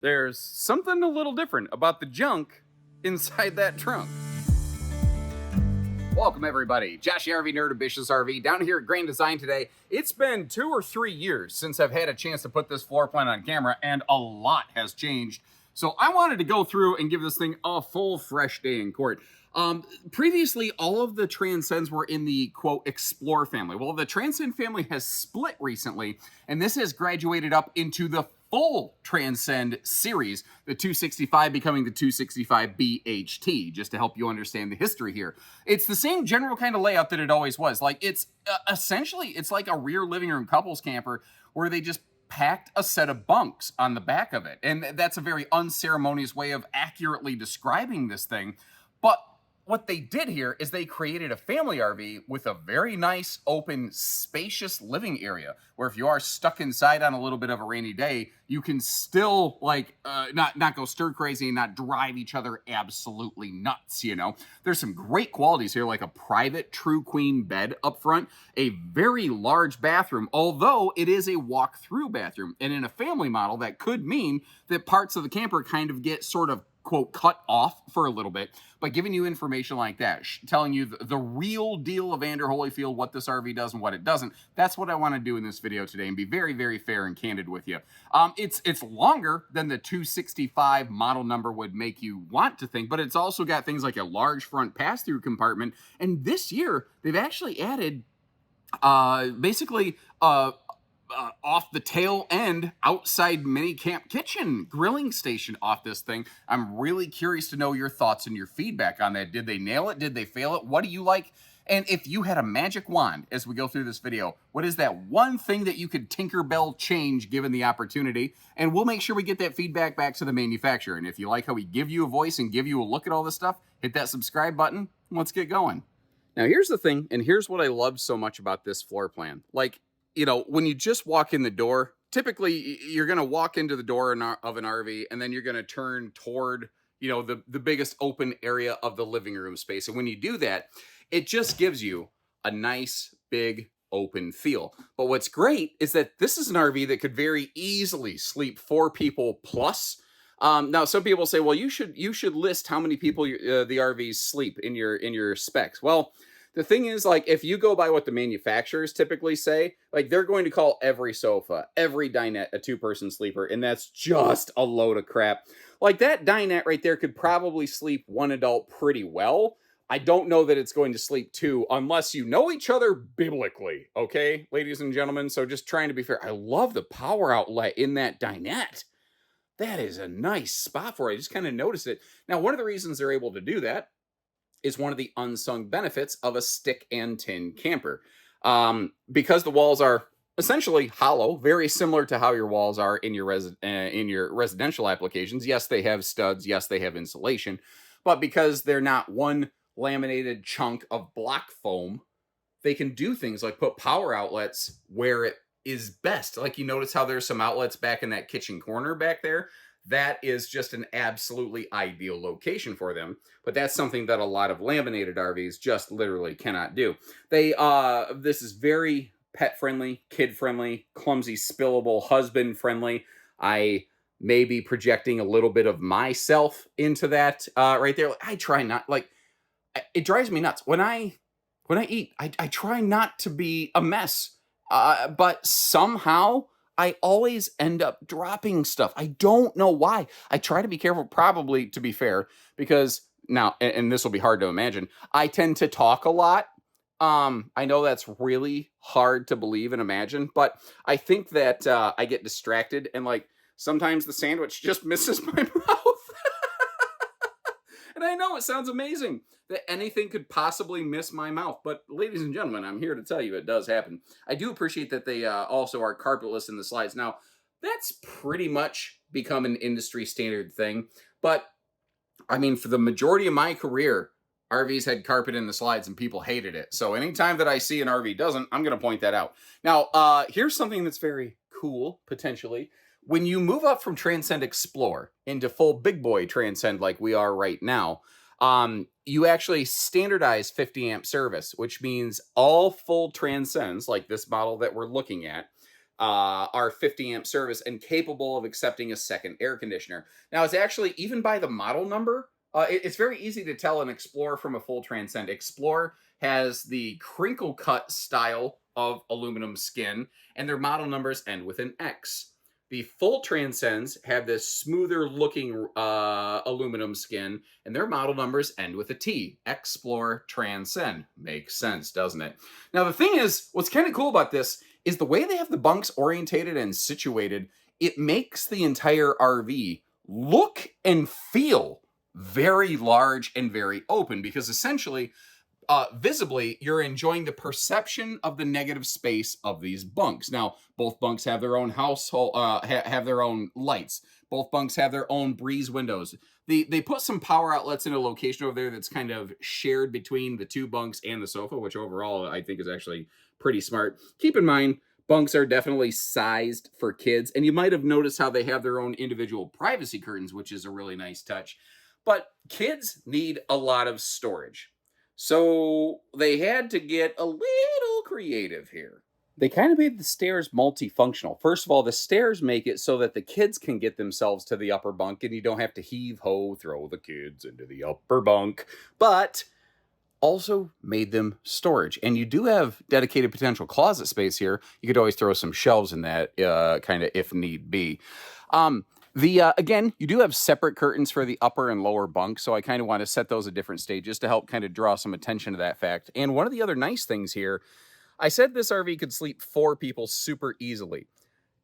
There's something a little different about the junk inside that trunk. Welcome, everybody. Josh the RV Nerd of Bish's RV down here at Grand Design today. It's been 2 or 3 years since I've had a chance to put this floor plan on camera, and a lot has changed. So I wanted to go through and give this thing a full fresh day in court. Previously, all of the Transcends were in the, quote, Explore family. Well, the Transcend family has split recently, and this has graduated up into the full Transcend series, the 265 becoming the 265 BHT, just to help you understand the history here. It's the same general kind of layout that it always was. Like, it's essentially, it's like a rear living room couples camper where they just packed a set of bunks on the back of it. And that's a very unceremonious way of accurately describing this thing. But what they did here is they created a family RV with a very nice, open, spacious living area where if you are stuck inside on a little bit of a rainy day, you can still not go stir crazy and not drive each other absolutely nuts, you know? There's some great qualities here, like a private true queen bed up front, a very large bathroom, although it is a walk-through bathroom. And in a family model, that could mean that parts of the camper kind of get sort of, quote, cut off for a little bit, but giving you information like that, telling you the real deal of Vander Holyfield, what this RV does and what it doesn't, that's what I want to do in this video today and be very, very fair and candid with you. It's longer than the 265 model number would make you want to think, but it's also got things like a large front pass-through compartment, and this year, they've actually added basically off the tail end outside mini camp kitchen grilling station off this thing. I'm really curious to know your thoughts and your feedback on that. Did they nail it? Did they fail it? What do you like? And if you had a magic wand as we go through this video, what is that one thing that you could Tinkerbell change given the opportunity? And we'll make sure we get that feedback back to the manufacturer. And if you like how we give you a voice and give you a look at all this stuff, hit that subscribe button. Let's get going. Now, here's the thing, and here's what I love so much about this floor plan. Like, you know, when you just walk in the door, typically you're going to walk into the door of an RV and then you're going to turn toward, you know, the biggest open area of the living room space. And when you do that, it just gives you a nice, big, open feel. But what's great is that this is an RV that could very easily sleep 4 people plus. Now, some people say, well, you should list how many people the RVs sleep in your specs. Well, the thing is, like, if you go by what the manufacturers typically say, like, they're going to call every sofa, every dinette a 2-person sleeper, and that's just a load of crap. Like, that dinette right there could probably sleep 1 adult pretty well. I don't know that it's going to sleep 2 unless you know each other biblically, okay, ladies and gentlemen? So just trying to be fair. I love the power outlet in that dinette. That is a nice spot for it. I just kind of noticed it. Now, one of the reasons they're able to do that is one of the unsung benefits of a stick and tin camper. Because the walls are essentially hollow, very similar to how your walls are in your residential applications. Yes, they have studs. Yes, they have insulation. But because they're not one laminated chunk of block foam, they can do things like put power outlets where it is best. Like, you notice how there's some outlets back in that kitchen corner back there. That is just an absolutely ideal location for them. But that's something that a lot of laminated RVs just literally cannot do. This is very pet friendly, kid friendly, clumsy, spillable, husband friendly. I may be projecting a little bit of myself into that right there. I try not, like, it drives me nuts. When I eat, I try not to be a mess. But somehow I always end up dropping stuff. I don't know why. I try to be careful, probably, to be fair, because now, and this will be hard to imagine, I tend to talk a lot. I know that's really hard to believe and imagine, but I think that I get distracted and, like, sometimes the sandwich just misses my mouth. And I know it sounds amazing that anything could possibly miss my mouth. But ladies and gentlemen, I'm here to tell you it does happen. I do appreciate that they also are carpetless in the slides. Now, that's pretty much become an industry standard thing. But, I mean, for the majority of my career, RVs had carpet in the slides and people hated it. So anytime that I see an RV doesn't, I'm going to point that out. Now, here's something that's very cool, potentially. When you move up from Transcend Explore into full big boy Transcend like we are right now, you actually standardize 50 amp service, which means all full Transcends, like this model that we're looking at, are 50 amp service and capable of accepting a second air conditioner. Now, it's actually, even by the model number, it's very easy to tell an Explorer from a full Transcend. Explorer has the crinkle cut style of aluminum skin, and their model numbers end with an X. The full Transcends have this smoother looking aluminum skin, and their model numbers end with a T. Explorer Transcend. Makes sense, doesn't it? Now, the thing is, what's kind of cool about this is the way they have the bunks orientated and situated. It makes the entire RV look and feel very large and very open, because essentially, visibly, you're enjoying the perception of the negative space of these bunks. Now, both bunks have their own household, have their own lights. Both bunks have their own breeze windows. They put some power outlets in a location over there that's kind of shared between the two bunks and the sofa, which overall I think is actually pretty smart. Keep in mind, bunks are definitely sized for kids, and you might have noticed how they have their own individual privacy curtains, which is a really nice touch. But kids need a lot of storage. So they had to get a little creative here. They kind of made the stairs multifunctional. First of all, the stairs make it so that the kids can get themselves to the upper bunk, and you don't have to heave-ho, throw the kids into the upper bunk. But also made them storage. And you do have dedicated potential closet space here. You could always throw some shelves in that, kind of if need be. Again, you do have separate curtains for the upper and lower bunk, so I kind of want to set those at different stages to help kind of draw some attention to that fact. And one of the other nice things here, I said this RV could sleep 4 people super easily.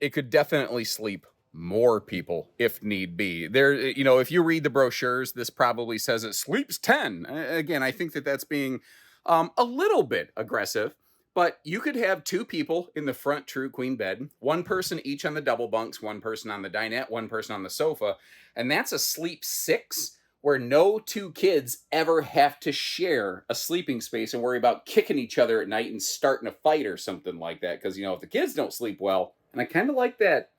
It could definitely sleep more people if need be. There, you know, if you read the brochures, this probably says it sleeps 10. Again, I think that that's being a little bit aggressive. But you could have 2 people in the front true queen bed, 1 person each on the double bunks, 1 person on the dinette, 1 person on the sofa, and that's a sleep 6 where no 2 kids ever have to share a sleeping space and worry about kicking each other at night and starting a fight or something like that. Because, you know, if the kids don't sleep well, and I kind of like that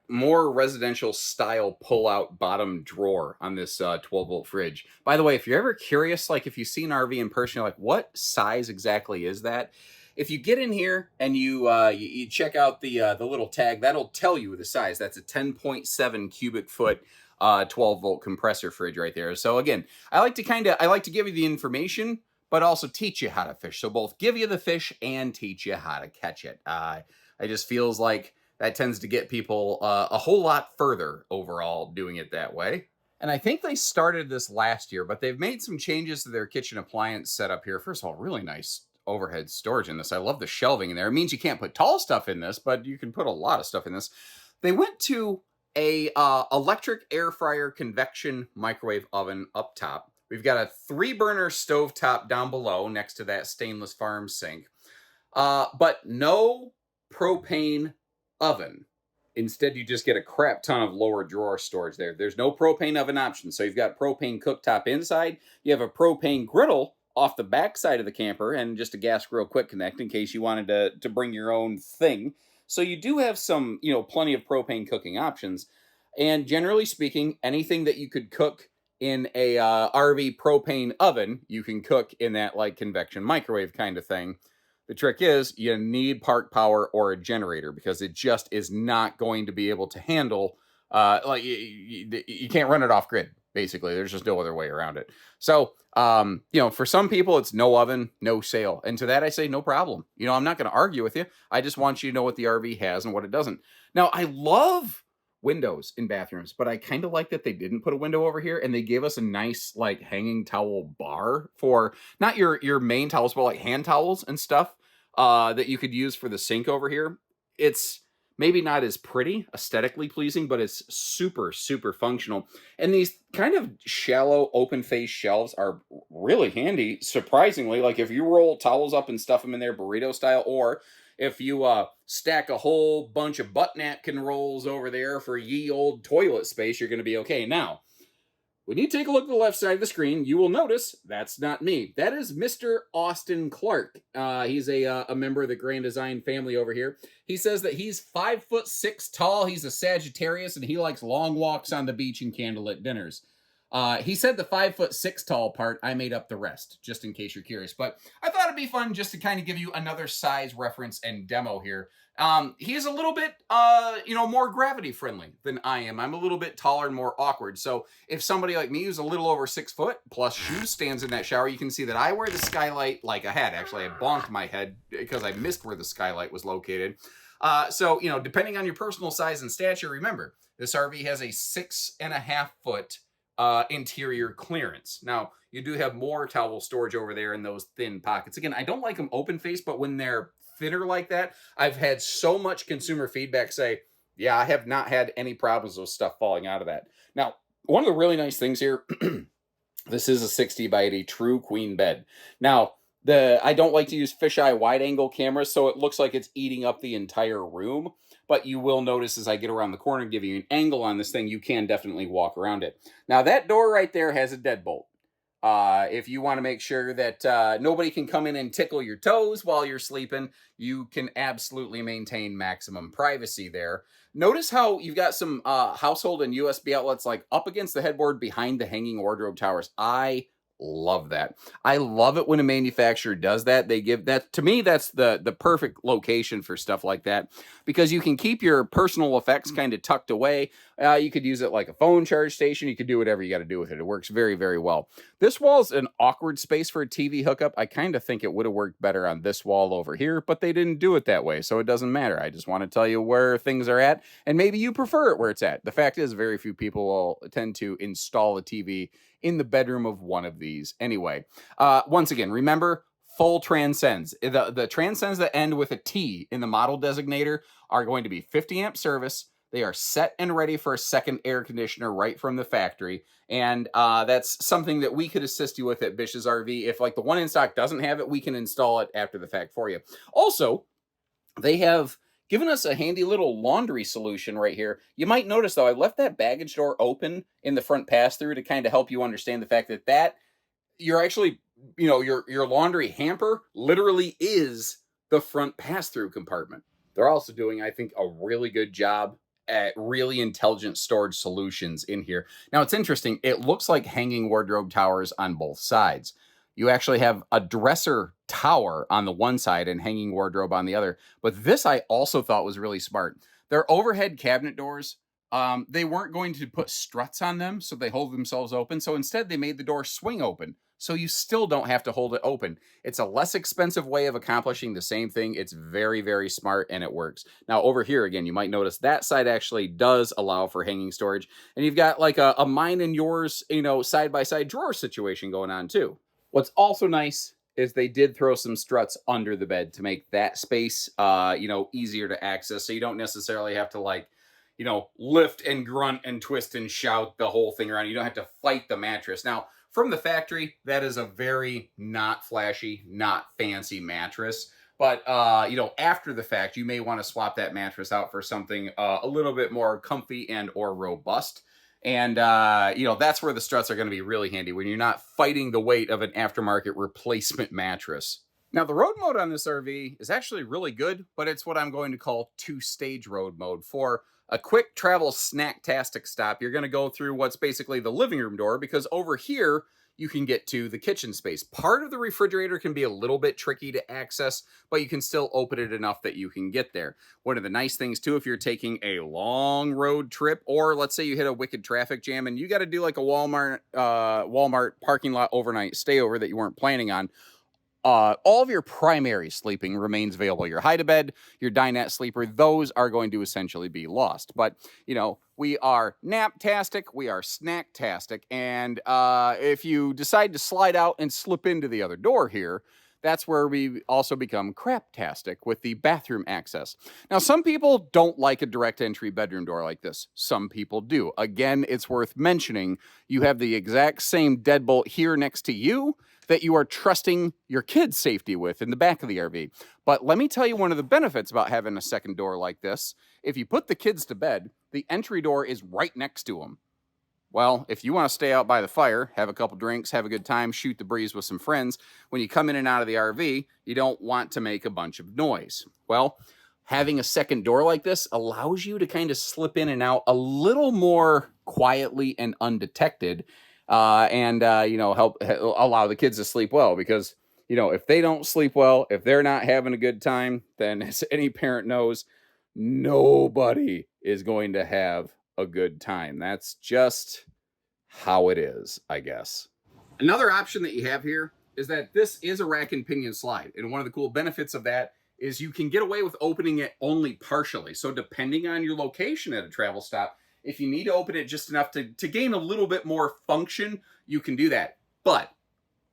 more residential style pull-out bottom drawer on this 12-volt fridge. By the way, if you're ever curious, like if you see an RV in person, you're like, what size exactly is that? If you get in here and you check out the little tag, that'll tell you the size. That's a 10.7 cubic foot 12-volt compressor fridge right there. So again, I like to give you the information, but also teach you how to fish. So both give you the fish and teach you how to catch it. It just feels like that tends to get people a whole lot further overall doing it that way. And I think they started this last year, but they've made some changes to their kitchen appliance setup here. First of all, really nice overhead storage in this. I love the shelving in there. It means you can't put tall stuff in this, but you can put a lot of stuff in this. They went to a electric air fryer convection microwave oven up top. We've got a 3-burner stovetop down below next to that stainless farm sink, but no propane oven. Instead, you just get a crap ton of lower drawer storage there. There's no propane oven option. So you've got propane cooktop inside. You have a propane griddle off the back side of the camper, and just a gas grill quick connect in case you wanted to bring your own thing. So you do have some, you know, plenty of propane cooking options. And generally speaking, anything that you could cook in a RV propane oven, you can cook in that like convection microwave kind of thing. The trick is you need park power or a generator, because it just is not going to be able to handle, you can't run it off grid. Basically, there's just no other way around it. So, you know, for some people, it's no oven, no sale. And to that, I say, no problem. You know, I'm not going to argue with you. I just want you to know what the RV has and what it doesn't. Now, I love windows in bathrooms, but I kind of like that they didn't put a window over here, and they gave us a nice, like, hanging towel bar for not your main towels, but like hand towels and stuff that you could use for the sink over here. It's maybe not as pretty, aesthetically pleasing, but it's super, super functional. And these kind of shallow open face shelves are really handy, surprisingly. Like if you roll towels up and stuff them in there burrito style, or if you stack a whole bunch of butt napkin rolls over there for ye old toilet space, you're going to be okay. Now, when you take a look at the left side of the screen, you will notice that's not me. That is Mr. Austin Clark. He's a member of the Grand Design family over here. He says that he's 5'6" tall. He's a Sagittarius, and he likes long walks on the beach and candlelit dinners. He said the 5'6" tall part. I made up the rest, just in case you're curious. But I thought it'd be fun just to kind of give you another size reference and demo here. He's a little bit, more gravity friendly than I am. I'm a little bit taller and more awkward. So if somebody like me who's a little over 6 foot plus shoes stands in that shower, you can see that I wear the skylight like a hat. Actually, I bonked my head because I missed where the skylight was located. So, depending on your personal size and stature, remember, this RV has a 6.5 foot interior clearance. Now, you do have more towel storage over there in those thin pockets. Again, I don't like them open face, but when they're thinner like that, I've had so much consumer feedback say, yeah, I have not had any problems with stuff falling out of that. Now, one of the really nice things here, this is a 60 by 80 true queen bed. Now, I don't like to use fisheye wide angle cameras, so it looks like it's eating up the entire room. But you will notice as I get around the corner and give you an angle on this thing, you can definitely walk around it. Now, that door right there has a deadbolt. If you want to make sure that nobody can come in and tickle your toes while you're sleeping, you can absolutely maintain maximum privacy there. Notice how you've got some household and USB outlets like up against the headboard behind the hanging wardrobe towers. I love that. I love it when a manufacturer does that. They give that, to me, that's the perfect location for stuff like that, because you can keep your personal effects kind of tucked away. You could use it like a phone charge station. You could do whatever you got to do with it. It works very, very well. This wall's an awkward space for a TV hookup. I kind of think it would have worked better on this wall over here, but they didn't do it that way, so it doesn't matter. I just want to tell you where things are at, and maybe you prefer it where it's at. The fact is, very few people will tend to install a TV in the bedroom of one of these. Anyway, once again, remember, full Transcends. The Transcends that end with a T in the model designator are going to be 50 amp service. They are set and ready for a second air conditioner right from the factory. And that's something that we could assist you with at Bish's RV. If like the one in stock doesn't have it, we can install it after the fact for you. Also, they have given us a handy little laundry solution right here. You might notice, though, I left that baggage door open in the front pass-through to kind of help you understand the fact that you're actually, your laundry hamper literally is the front pass-through compartment. They're also doing, I think, a really good job at really intelligent storage solutions in here. Now, it's interesting. It looks like hanging wardrobe towers on both sides. You actually have a dresser tower on the one side and hanging wardrobe on the other. But this I also thought was really smart. Their overhead cabinet doors, they weren't going to put struts on them, so they hold themselves open. So instead, they made the door swing open, so you still don't have to hold it open. It's a less expensive way of accomplishing the same thing. It's very, very smart, and it works. Now, over here, again, you might notice that side actually does allow for hanging storage. And you've got like a mine and yours, side-by-side drawer situation going on, too. What's also nice is they did throw some struts under the bed to make that space, easier to access. So you don't necessarily have to lift and grunt and twist and shout the whole thing around. You don't have to fight the mattress. Now, from the factory, that is a very not flashy, not fancy mattress. But, after the fact, you may want to swap that mattress out for something a little bit more comfy and or robust. And, that's where the struts are going to be really handy when you're not fighting the weight of an aftermarket replacement mattress. Now, the road mode on this RV is actually really good, but it's what I'm going to call two-stage road mode. For a quick travel snack-tastic stop, you're going to go through what's basically the living room door, because over here, you can get to the kitchen space. Part of the refrigerator can be a little bit tricky to access, but you can still open it enough that you can get there. One of the nice things, too, if you're taking a long road trip, or let's say you hit a wicked traffic jam and you got to do like a Walmart parking lot overnight stayover that you weren't planning on, all of your primary sleeping remains available. Your hide-a-bed, your dinette sleeper, those are going to essentially be lost. But, we are nap-tastic, we are snack-tastic, and if you decide to slide out and slip into the other door here, that's where we also become crap-tastic with the bathroom access. Now, some people don't like a direct entry bedroom door like this. Some people do. Again, it's worth mentioning, you have the exact same deadbolt here next to you that you are trusting your kids' safety with in the back of the RV. But let me tell you one of the benefits about having a second door like this. If you put the kids to bed, the entry door is right next to them. Well, if you want to stay out by the fire, have a couple drinks, have a good time, shoot the breeze with some friends, when you come in and out of the RV, you don't want to make a bunch of noise. Well, having a second door like this allows you to kind of slip in and out a little more quietly and undetected. and you know, allow the kids to sleep well, because you know, if they don't sleep well, if they're not having a good time, then as any parent knows, nobody is going to have a good time. That's just how it is, I guess. Another option that you have here is that this is a rack and pinion slide. And one of the cool benefits of that is you can get away with opening it only partially. So depending on your location at a travel stop, if you need to open it just enough to gain a little bit more function, you can do that. But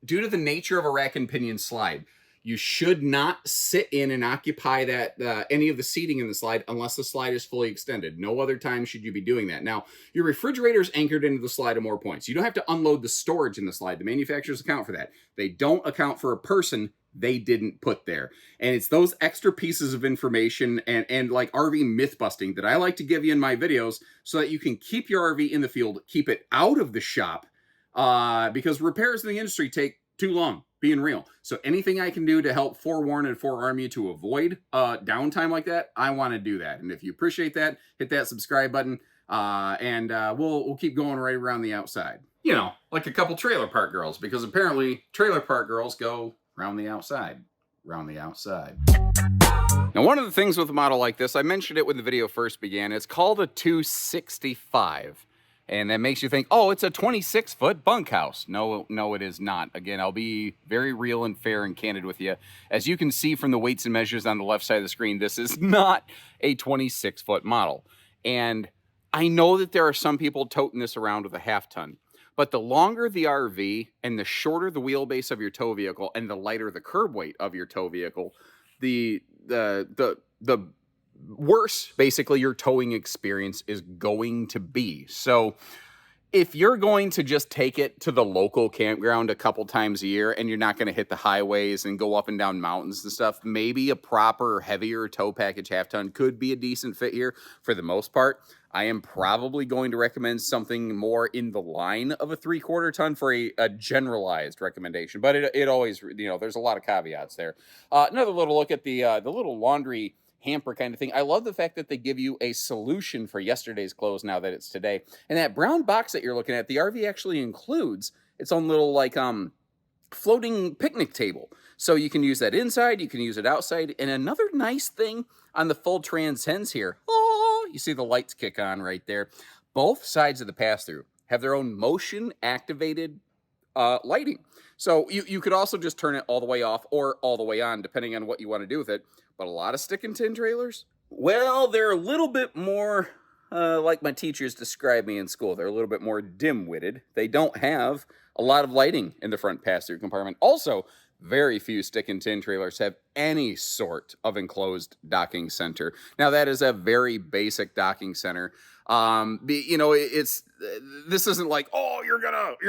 due to the nature of a rack and pinion slide, you should not sit in and occupy that any of the seating in the slide unless the slide is fully extended. No other time should you be doing that. Now, your refrigerator is anchored into the slide at more points. You don't have to unload the storage in the slide. The manufacturers account for that. They don't account for a person they didn't put there. And it's those extra pieces of information and like RV myth busting that I like to give you in my videos so that you can keep your RV in the field, keep it out of the shop, because repairs in the industry take too long, being real. So anything I can do to help forewarn and forearm you to avoid downtime like that, I want to do that. And if you appreciate that, hit that subscribe button, and we'll keep going right around the outside. You know, like a couple trailer park girls, because apparently trailer park girls go round the outside, round the outside. Now, one of the things with a model like this, I mentioned it when the video first began, it's called a 265. And that makes you think, oh, it's a 26-foot bunkhouse. No, it is not. Again, I'll be very real and fair and candid with you. As you can see from the weights and measures on the left side of the screen, this is not a 26-foot model. And I know that there are some people toting this around with a half-ton. But the longer the RV and the shorter the wheelbase of your tow vehicle and the lighter the curb weight of your tow vehicle, the worse, basically, your towing experience is going to be. So if you're going to just take it to the local campground a couple times a year and you're not going to hit the highways and go up and down mountains and stuff, maybe a proper heavier tow package half-ton could be a decent fit here. For the most part, I am probably going to recommend something more in the line of a 3/4 ton for a generalized recommendation. But it always, you know, there's a lot of caveats there. Another little look at the little laundry hamper kind of thing. I love the fact that they give you a solution for yesterday's clothes now that it's today. And that brown box that you're looking at, the RV actually includes its own little like floating picnic table. So you can use that inside, you can use it outside. And another nice thing on the full Transcends here, oh, you see the lights kick on right there. Both sides of the pass-through have their own motion activated lighting. So you could also just turn it all the way off or all the way on, depending on what you want to do with it. But a lot of stick and tin trailers, well, they're a little bit more like my teachers described me in school. They're a little bit more dim-witted. They don't have a lot of lighting in the front pass-through compartment. Also, very few stick and tin trailers have any sort of enclosed docking center. Now, that is a very basic docking center. You know, this isn't like, oh, you're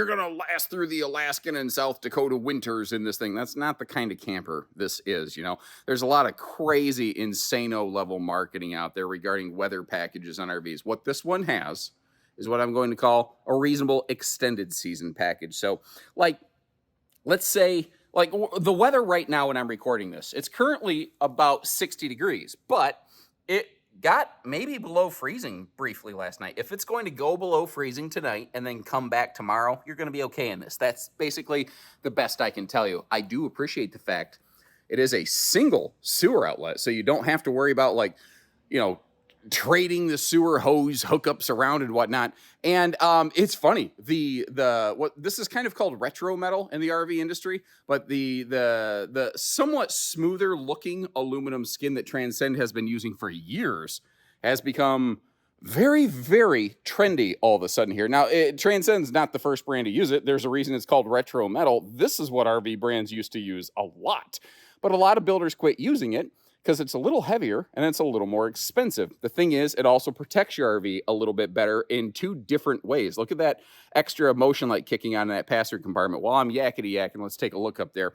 gonna last through the Alaskan and South Dakota winters in this thing. That's not the kind of camper this is. You know, there's a lot of crazy insano level marketing out there regarding weather packages on RVs. What this one has is what I'm going to call a reasonable extended season package. So, like, let's say, like the weather right now when I'm recording this, it's currently about 60 degrees, but it got maybe below freezing briefly last night. If it's going to go below freezing tonight and then come back tomorrow, you're going to be okay in this. That's basically the best I can tell you. I do appreciate the fact it is a single sewer outlet, so you don't have to worry about, like, you know, trading the sewer hose hookups around and whatnot. And it's funny, what this is kind of called retro metal in the RV industry, but the somewhat smoother looking aluminum skin that Transcend has been using for years has become very, very trendy all of a sudden here. Now, Transcend's not the first brand to use it. There's a reason it's called retro metal. This is what RV brands used to use a lot, but a lot of builders quit using it because it's a little heavier and it's a little more expensive. The thing is, it also protects your RV a little bit better in two different ways. Look at that extra motion light kicking on in that pass-through compartment. While I'm yakety-yakking, let's take a look up there.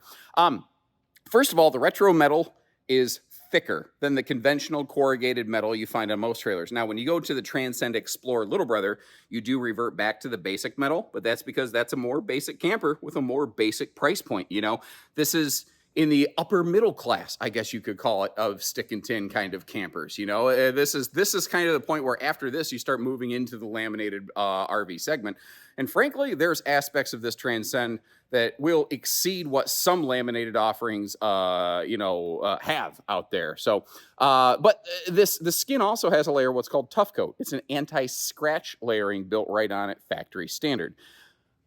First of all, the retro metal is thicker than the conventional corrugated metal you find on most trailers. Now, when you go to the Transcend Explorer Little Brother, you do revert back to the basic metal, but that's because that's a more basic camper with a more basic price point. You know, this is, in the upper middle class, I guess you could call it, of stick and tin kind of campers. You know, this is kind of the point where after this you start moving into the laminated RV segment. And frankly, there's aspects of this Transcend that will exceed what some laminated offerings, have out there. So, but the skin also has a layer of what's called Tough Coat. It's an anti-scratch layering built right on it, factory standard.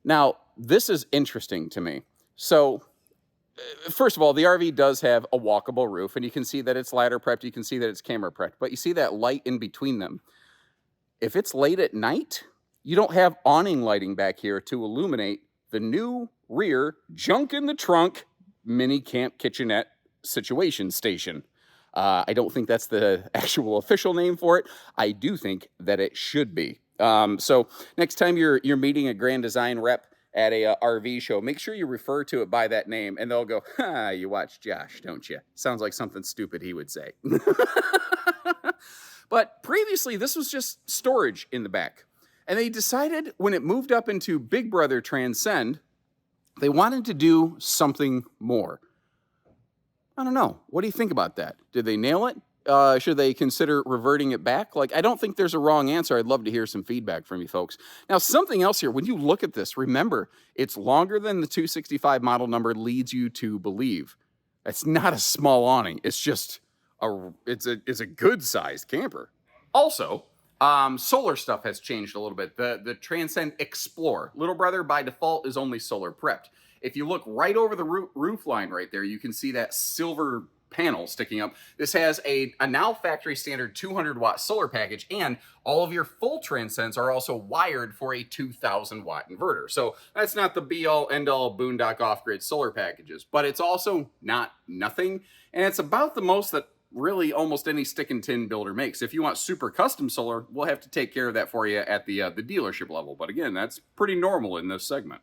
Now, this is interesting to me. So, first of all, the RV does have a walkable roof, and you can see that it's ladder prepped. You can see that it's camera prepped, but you see that light in between them. If it's late at night, you don't have awning lighting back here to illuminate the new rear junk in the trunk mini camp kitchenette situation station. I don't think that's the actual official name for it. I do think that it should be. So next time you're meeting a Grand Design rep at a RV show, make sure you refer to it by that name, and they'll go, you watch Josh, don't you? Sounds like something stupid he would say. But previously, this was just storage in the back. And they decided when it moved up into Big Brother Transcend, they wanted to do something more. I don't know. What do you think about that? Did they nail it? Should they consider reverting it back? Like, I don't think there's a wrong answer. I'd love to hear some feedback from you folks. Now, something else here. When you look at this, remember, it's longer than the 265 model number leads you to believe. It's not a small awning. It's just it's a good-sized camper. Also, solar stuff has changed a little bit. The Transcend Explorer, little brother by default, is only solar prepped. If you look right over the roof line right there, you can see that silver panel sticking up. This has a now factory standard 200-watt solar package, and all of your full Transcends are also wired for a 2,000-watt inverter. So that's not the be-all, end-all boondock off-grid solar packages, but it's also not nothing, and it's about the most that really almost any stick and tin builder makes. If you want super custom solar, we'll have to take care of that for you at the dealership level. But again, that's pretty normal in this segment.